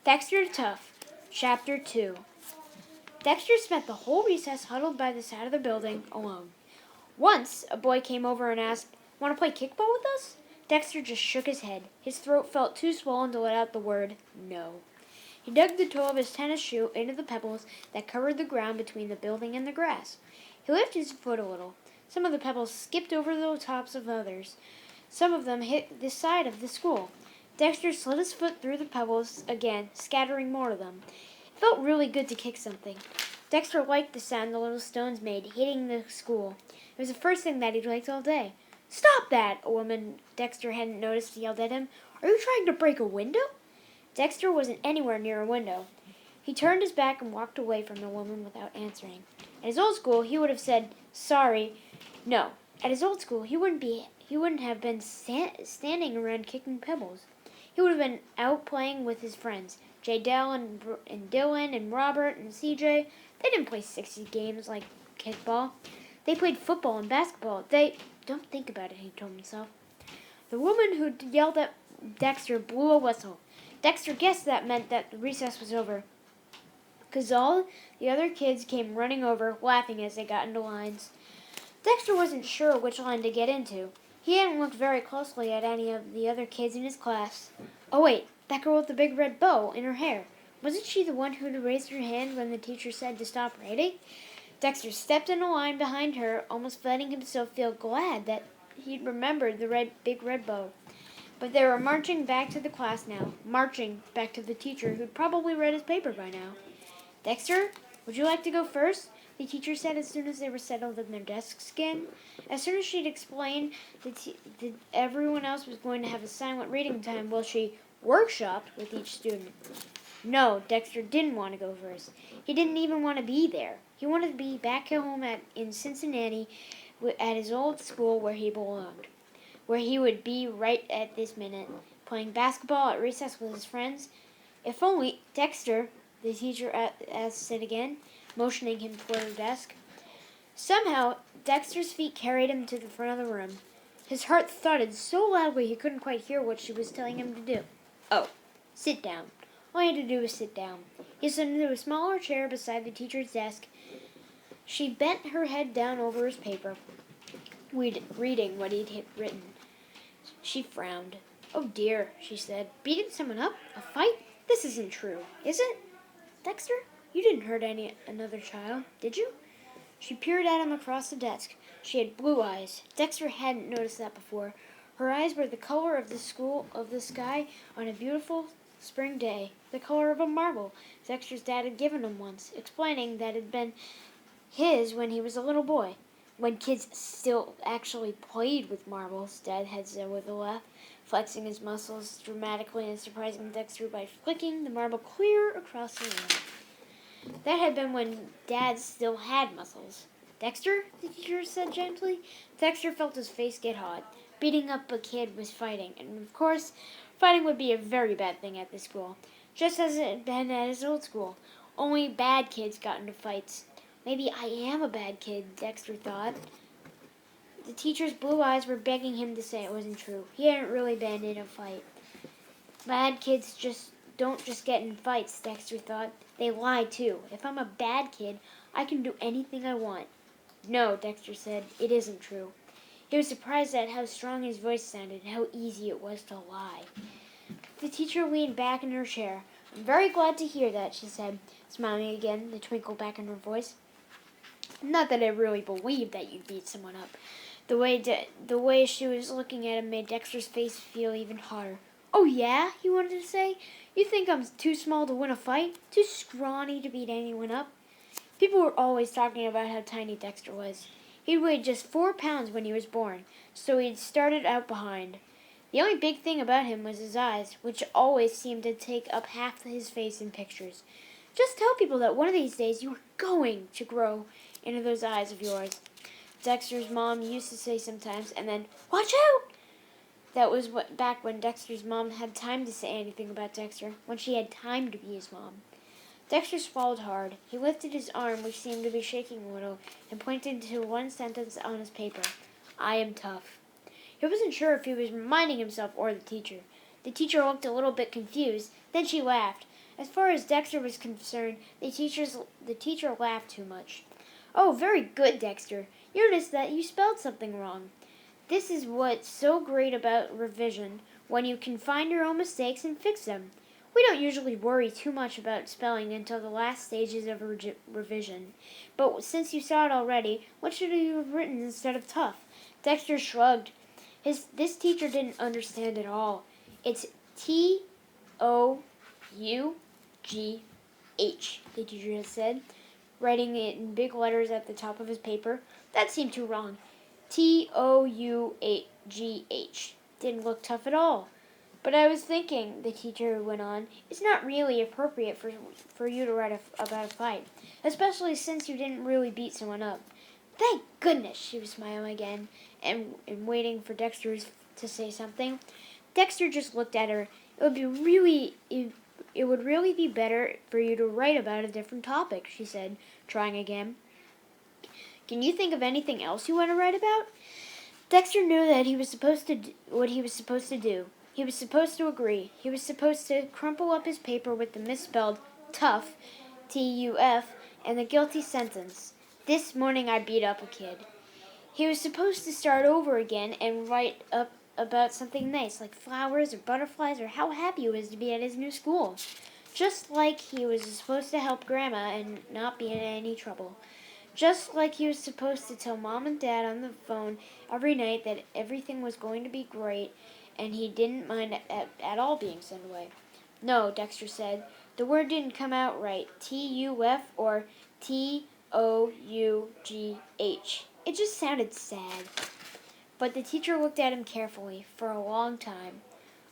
Dexter Tough, Chapter 2. Dexter spent the whole recess huddled by the side of the building, alone. Once, a boy came over and asked, "Want to play kickball with us?" Dexter just shook his head. His throat felt too swollen to let out the word, "no." He dug the toe of his tennis shoe into the pebbles that covered the ground between the building and the grass. He lifted his foot a little. Some of the pebbles skipped over the tops of others. Some of them hit the side of the school. Dexter slid his foot through the pebbles again, scattering more of them. It felt really good to kick something. Dexter liked the sound the little stones made, hitting the school. It was the first thing that he liked all day. "Stop that!" A woman Dexter hadn't noticed yelled at him. "Are you trying to break a window?" Dexter wasn't anywhere near a window. He turned his back and walked away from the woman without answering. At his old school, he would have said, "Sorry." No, at his old school, he wouldn't have been standing around kicking pebbles. He would have been out playing with his friends, J-Dell and Dylan and Robert and CJ. They didn't play 60 games like kickball. They played football and basketball. Don't think about it, he told himself. The woman who yelled at Dexter blew a whistle. Dexter guessed that meant that the recess was over, because all the other kids came running over, laughing as they got into lines. Dexter wasn't sure which line to get into. He hadn't looked very closely at any of the other kids in his class. Oh wait, that girl with the big red bow in her hair. Wasn't she the one who'd raised her hand when the teacher said to stop writing? Dexter stepped in a line behind her, almost letting himself feel glad that he'd remembered the big red bow. But they were marching back to the class now, marching back to the teacher who'd probably read his paper by now. "Dexter, would you like to go first?" the teacher said as soon as they were settled in their desks again. As soon as she'd explained that everyone else was going to have a silent reading time while she workshopped with each student. No, Dexter didn't want to go first. He didn't even want to be there. He wanted to be back at home in Cincinnati at his old school where he belonged, where he would be right at this minute, playing basketball at recess with his friends. If only Dexter, the teacher said again, motioning him toward her desk. Somehow, Dexter's feet carried him to the front of the room. His heart thudded so loudly he couldn't quite hear what she was telling him to do. Oh, sit down. All he had to do was sit down. He sat into a smaller chair beside the teacher's desk. She bent her head down over his paper, reading what he'd written. She frowned. "Oh dear," she said. "Beating someone up? A fight? This isn't true, is it? Dexter, you didn't hurt another child, did you?" She peered at him across the desk. She had blue eyes. Dexter hadn't noticed that before. Her eyes were the color of the sky on a beautiful spring day, the color of a marble Dexter's dad had given him once, explaining that it had been his when he was a little boy. When kids still actually played with marbles, Dad had said with a laugh, flexing his muscles dramatically and surprising Dexter by flicking the marble clear across the room. That had been when Dad still had muscles. "Dexter," the teacher said gently. Dexter felt his face get hot. Beating up a kid was fighting, and of course, fighting would be a very bad thing at this school, just as it had been at his old school. Only bad kids got into fights. Maybe I am a bad kid, Dexter thought. The teacher's blue eyes were begging him to say it wasn't true. He hadn't really been in a fight. Bad kids don't just get in fights, Dexter thought. They lie too. If I'm a bad kid, I can do anything I want. "No," Dexter said, "it isn't true." He was surprised at how strong his voice sounded and how easy it was to lie. The teacher leaned back in her chair. "I'm very glad to hear that," she said, smiling again, the twinkle back in her voice. "Not that I really believe that you'd beat someone up." The way she was looking at him made Dexter's face feel even hotter. "Oh yeah?" he wanted to say. "You think I'm too small to win a fight? Too scrawny to beat anyone up?" People were always talking about how tiny Dexter was. He weighed just 4 pounds when he was born, so he'd started out behind. The only big thing about him was his eyes, which always seemed to take up half his face in pictures. Just tell people that one of these days you are going to grow into those eyes of yours, Dexter's mom used to say sometimes, and then, "Watch out!" That was back when Dexter's mom had time to say anything about Dexter, when she had time to be his mom. Dexter swallowed hard. He lifted his arm, which seemed to be shaking a little, and pointed to one sentence on his paper. "I am tough." He wasn't sure if he was reminding himself or the teacher. The teacher looked a little bit confused. Then she laughed. As far as Dexter was concerned, the teacher laughed too much. "Oh, very good, Dexter. You noticed that you spelled something wrong. This is what's so great about revision, when you can find your own mistakes and fix them. We don't usually worry too much about spelling until the last stages of revision. But since you saw it already, what should you have written instead of tough?" Dexter shrugged. This teacher didn't understand at all. "It's Tough, the teacher had said, writing it in big letters at the top of his paper. That seemed too wrong. Toughh didn't look tough at all. "But I was thinking," the teacher went on, "it's not really appropriate for you to write about a fight, especially since you didn't really beat someone up." "Thank goodness!" She was smiling again and waiting for Dexter to say something. Dexter just looked at her. It would really be better for you to write about a different topic," she said, trying again. "Can you think of anything else you want to write about?" Dexter knew that what he was supposed to do. He was supposed to agree. He was supposed to crumple up his paper with the misspelled tough, Tuff, and the guilty sentence, "This morning I beat up a kid." He was supposed to start over again and write up about something nice, like flowers or butterflies or how happy he was to be at his new school. Just like he was supposed to help Grandma and not be in any trouble. Just like he was supposed to tell Mom and Dad on the phone every night that everything was going to be great and he didn't mind at all being sent away. "No," Dexter said. The word didn't come out right. Tuff or Tough. It just sounded sad. But the teacher looked at him carefully for a long time.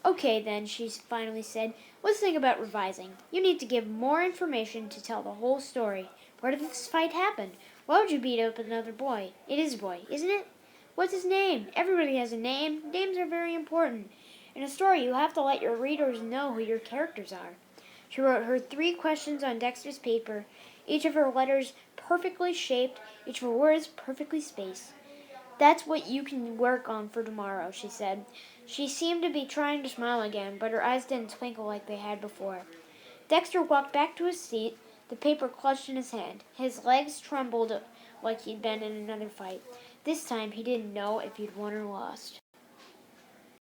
"Okay, then," she finally said. "Let's think about revising. You need to give more information to tell the whole story. Where did this fight happen? Why would you beat up another boy? It is a boy, isn't it? What's his name? Everybody has a name. Names are very important. In a story, you have to let your readers know who your characters are." She wrote her 3 questions on Dexter's paper, each of her letters perfectly shaped, each of her words perfectly spaced. "That's what you can work on for tomorrow," she said. She seemed to be trying to smile again, but her eyes didn't twinkle like they had before. Dexter walked back to his seat, the paper clutched in his hand. His legs trembled like he'd been in another fight. This time he didn't know if he'd won or lost.